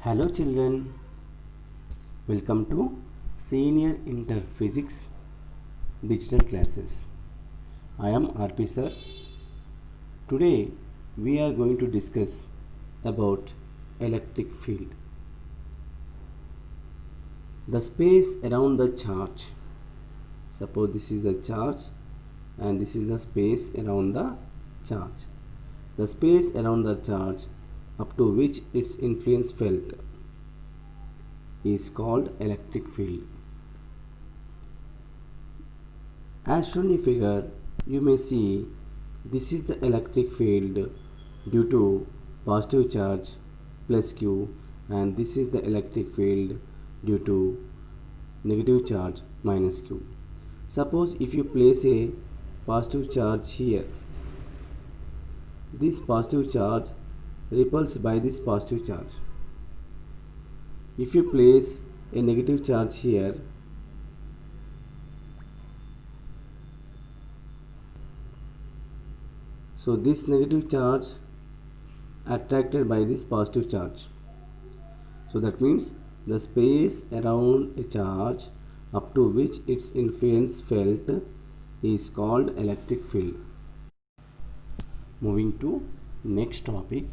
Hello children, welcome to Senior Inter Physics Digital Classes. I am RP sir. Today we are going to discuss about electric field. The space around the charge. Suppose this is the charge and this is the space around the charge. The space around the charge up to which its influence felt is called electric field. As shown in figure, you may see this is the electric field due to positive charge plus Q, and this is the electric field due to negative charge minus Q. Suppose if you place a positive charge here, this positive charge repels by this positive charge. If you place a negative charge here, so this negative charge attracted by this positive charge. So that means the space around a charge up to which its influence felt is called electric field. Moving to next topic,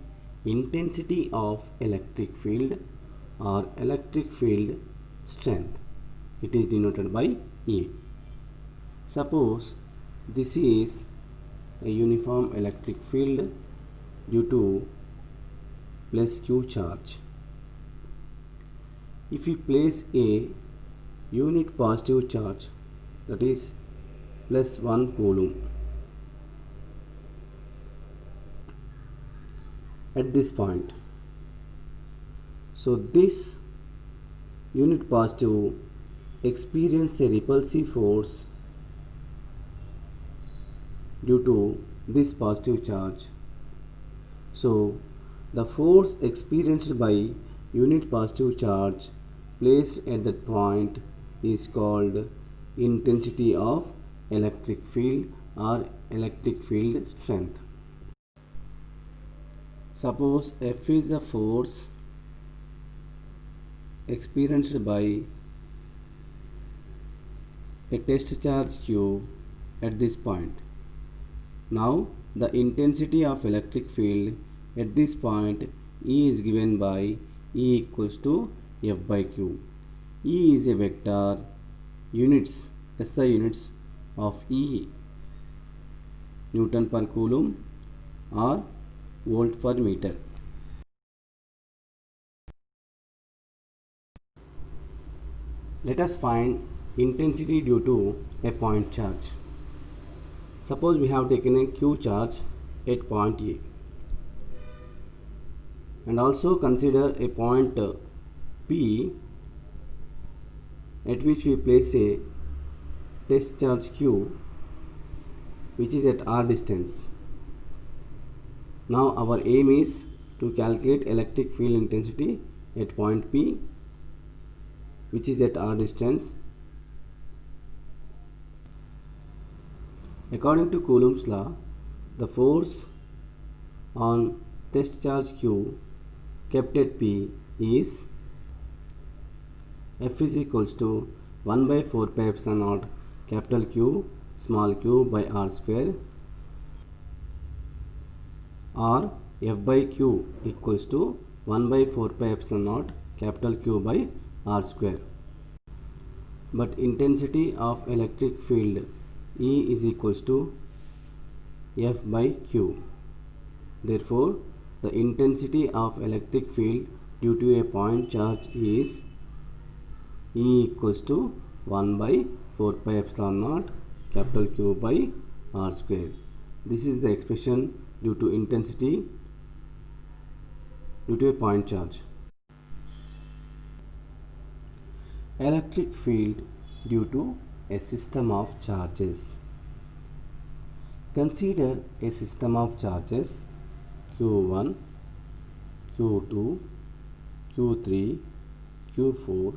intensity of electric field or electric field strength. It is denoted by E. Suppose this is a uniform electric field due to plus Q charge. If we place a unit positive charge, that is plus 1 coulomb, at this point, so this unit positive experiences a repulsive force due to this positive charge. So the force experienced by unit positive charge placed at that point is called intensity of electric field or electric field strength. Suppose F is the force experienced by a test charge Q at this point. Now the intensity of electric field at this point E is given by E equals to F by Q. E is a vector, units, SI units of E, Newton per coulomb or volt per meter. Let us find intensity due to a point charge. Suppose we have taken a Q charge at point A, and also consider a point P at which we place a test charge Q which is at R distance. Now our aim is to calculate electric field intensity at point P which is at R distance. According to Coulomb's law, the force on test charge Q kept at P is F is equals to 1 by 4 pi epsilon naught capital Q small q by R square, or F by Q equals to 1 by 4 pi epsilon naught capital Q by R square. But intensity of electric field E is equals to F by Q. Therefore, the intensity of electric field due to a point charge is E equals to 1 by 4 pi epsilon naught capital Q by R square. This is the expression due to intensity due to a point charge. Electric field due to a system of charges. Consider a system of charges Q1, Q2, Q3, Q4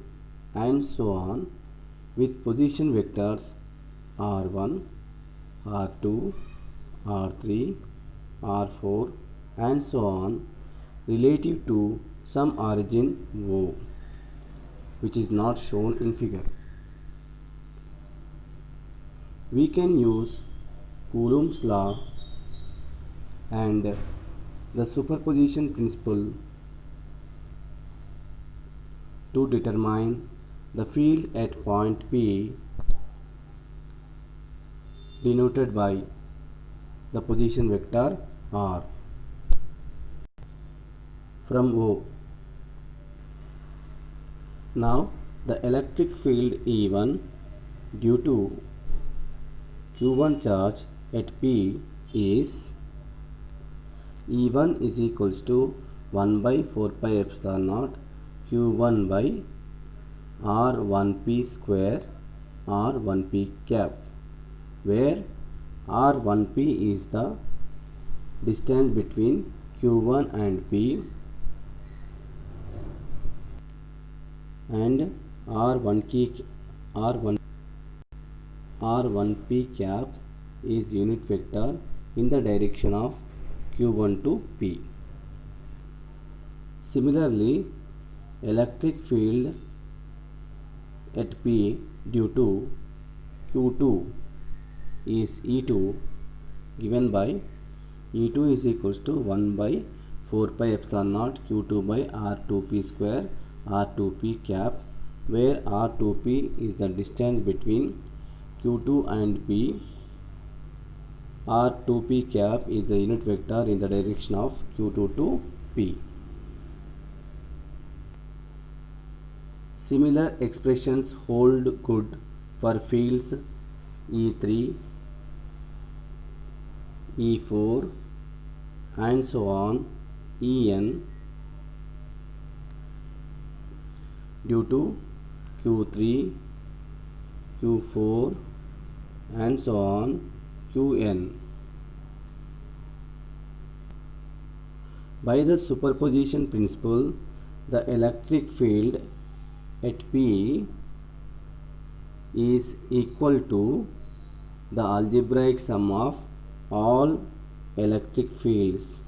and so on with position vectors R1, R2, R3, R4 and so on relative to some origin O, which is not shown in figure. We can use Coulomb's law and the superposition principle to determine the field at point P, denoted by the position vector R. From O. Now the electric field E1 due to Q1 charge at P is E1 is equals to 1 by 4 pi epsilon naught Q1 by R1P square R1P cap, where R1P is the distance between Q1 and P and R1P cap is unit vector in the direction of Q1 to P. Similarly, electric field at P due to Q2 is E2, given by E2 is equals to 1 by 4 pi epsilon naught Q2 by R2P square R2P cap, where R2P is the distance between Q2 and P. R2P cap is the unit vector in the direction of Q2 to P. Similar expressions hold good for fields E3, E4 and so on En due to Q3, Q4 and so on Qn. By the superposition principle, the electric field at P is equal to the algebraic sum of all electric fields,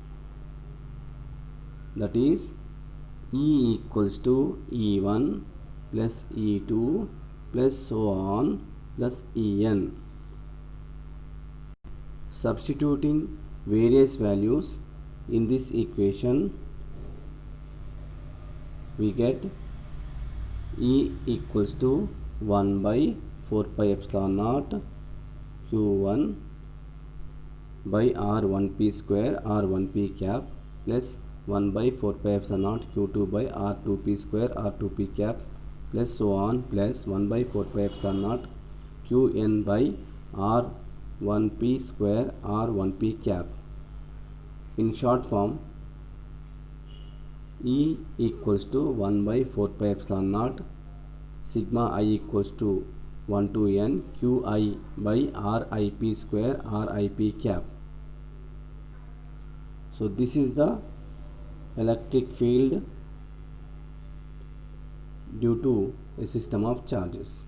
that is E equals to E1 plus E2 plus so on plus En. Substituting various values in this equation, we get E equals to 1 by 4 pi epsilon naught Q1 by R1P square R1P cap plus 1 by 4 pi epsilon naught Q2 by R2P square R2P cap plus so on plus 1 by 4 pi epsilon naught Qn by R1P square R1P cap. In short form, E equals to 1 by 4 pi epsilon naught sigma I equals to 1 to n Qi by Rip square Rip cap. So this is the electric field due to a system of charges.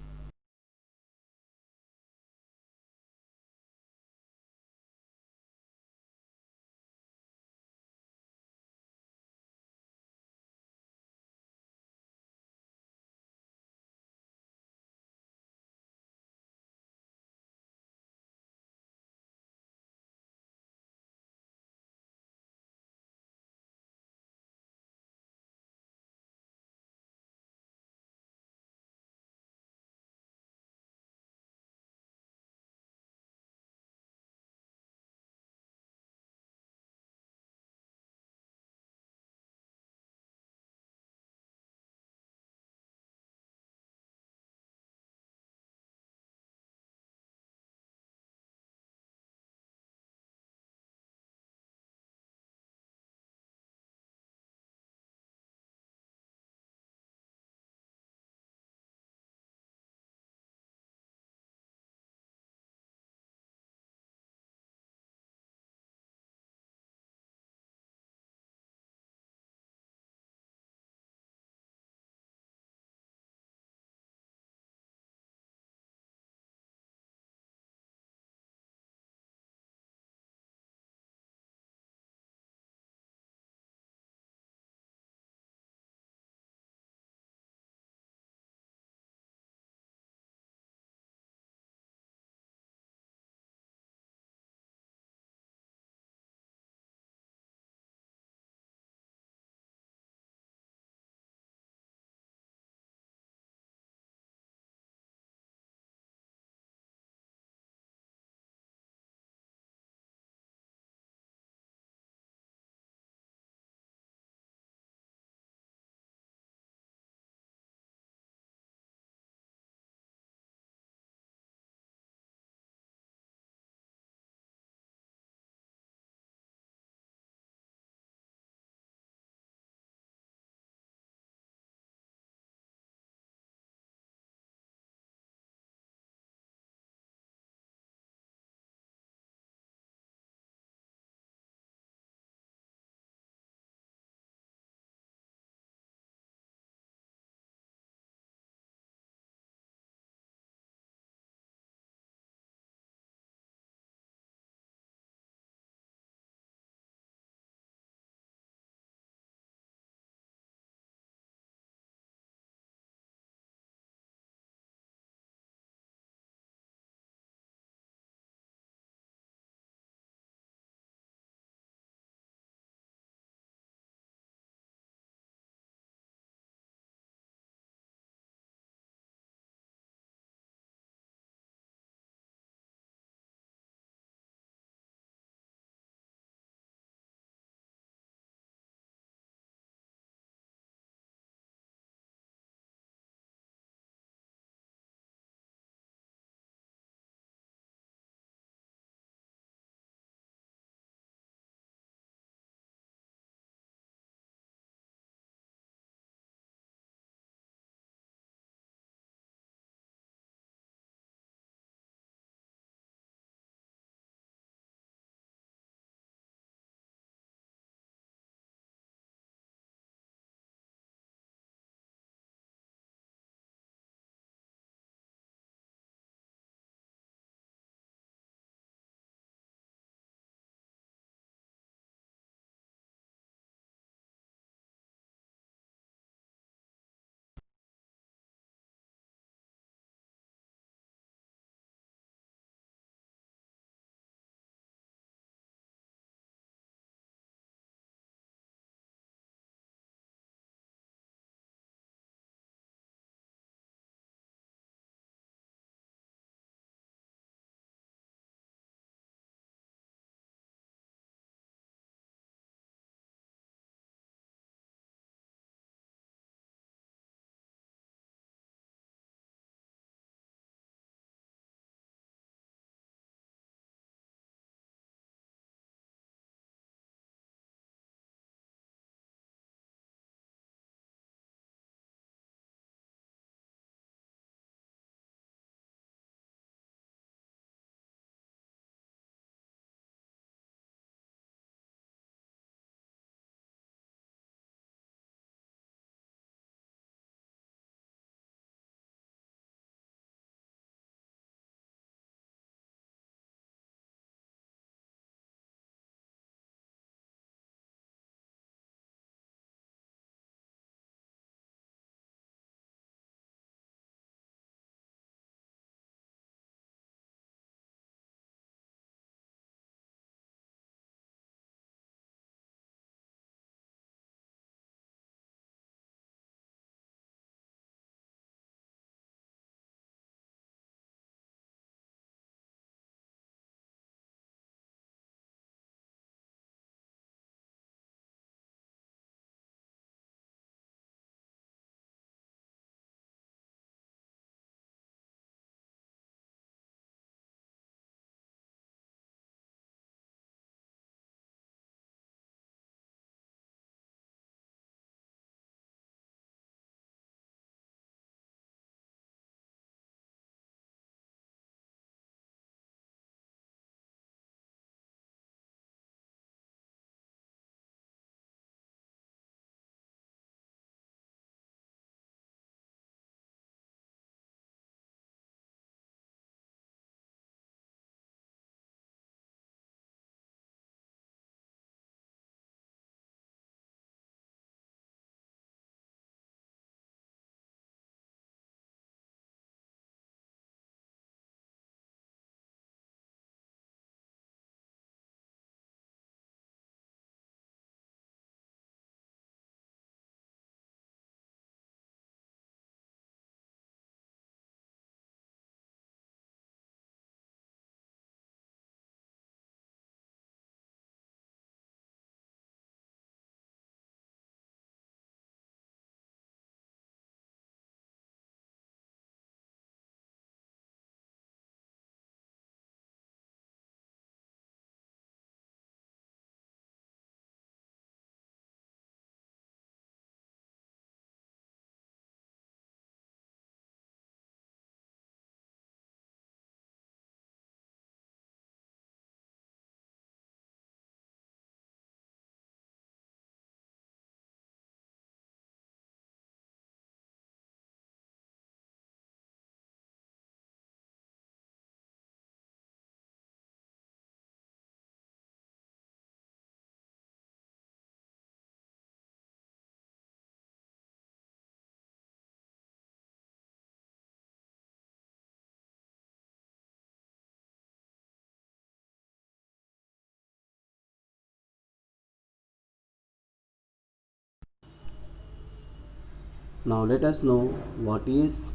Now let us know what is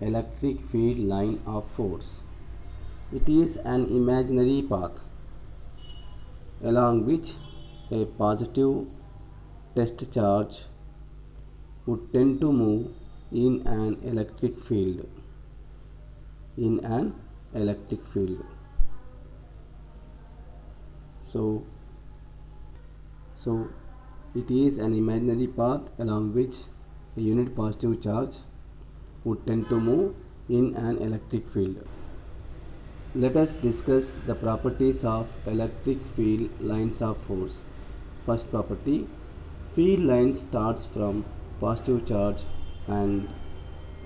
electric field line of force. It is an imaginary path along which a positive test charge would tend to move in an electric field. So it is an imaginary path along which a unit positive charge would tend to move in an electric field. Let us discuss the properties of electric field lines of force. First property, field line starts from positive charge and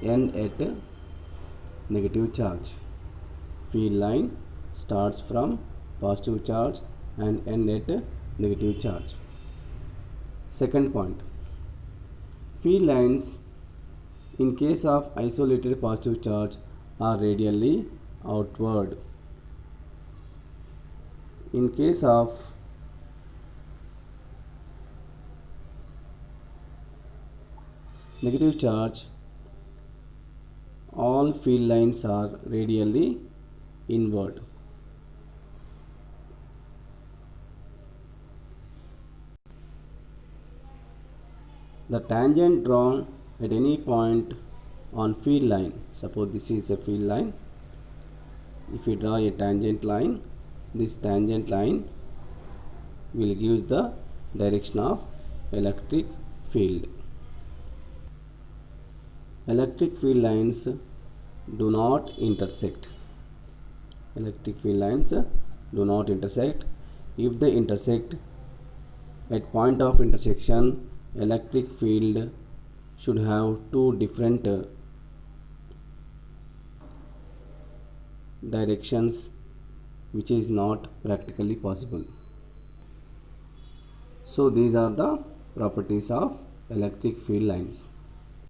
end at negative charge. Field line starts from positive charge and end at negative charge. Second point, field lines in case of isolated positive charge are radially outward. In case of negative charge, all field lines are radially inward. The tangent drawn at any point on field line, suppose this is a field line, if we draw a tangent line, this tangent line will give the direction of electric field. Electric field lines do not intersect. Electric field lines do not intersect. If they intersect, at point of intersection, electric field should have two different directions, which is not practically possible. So these are the properties of electric field lines.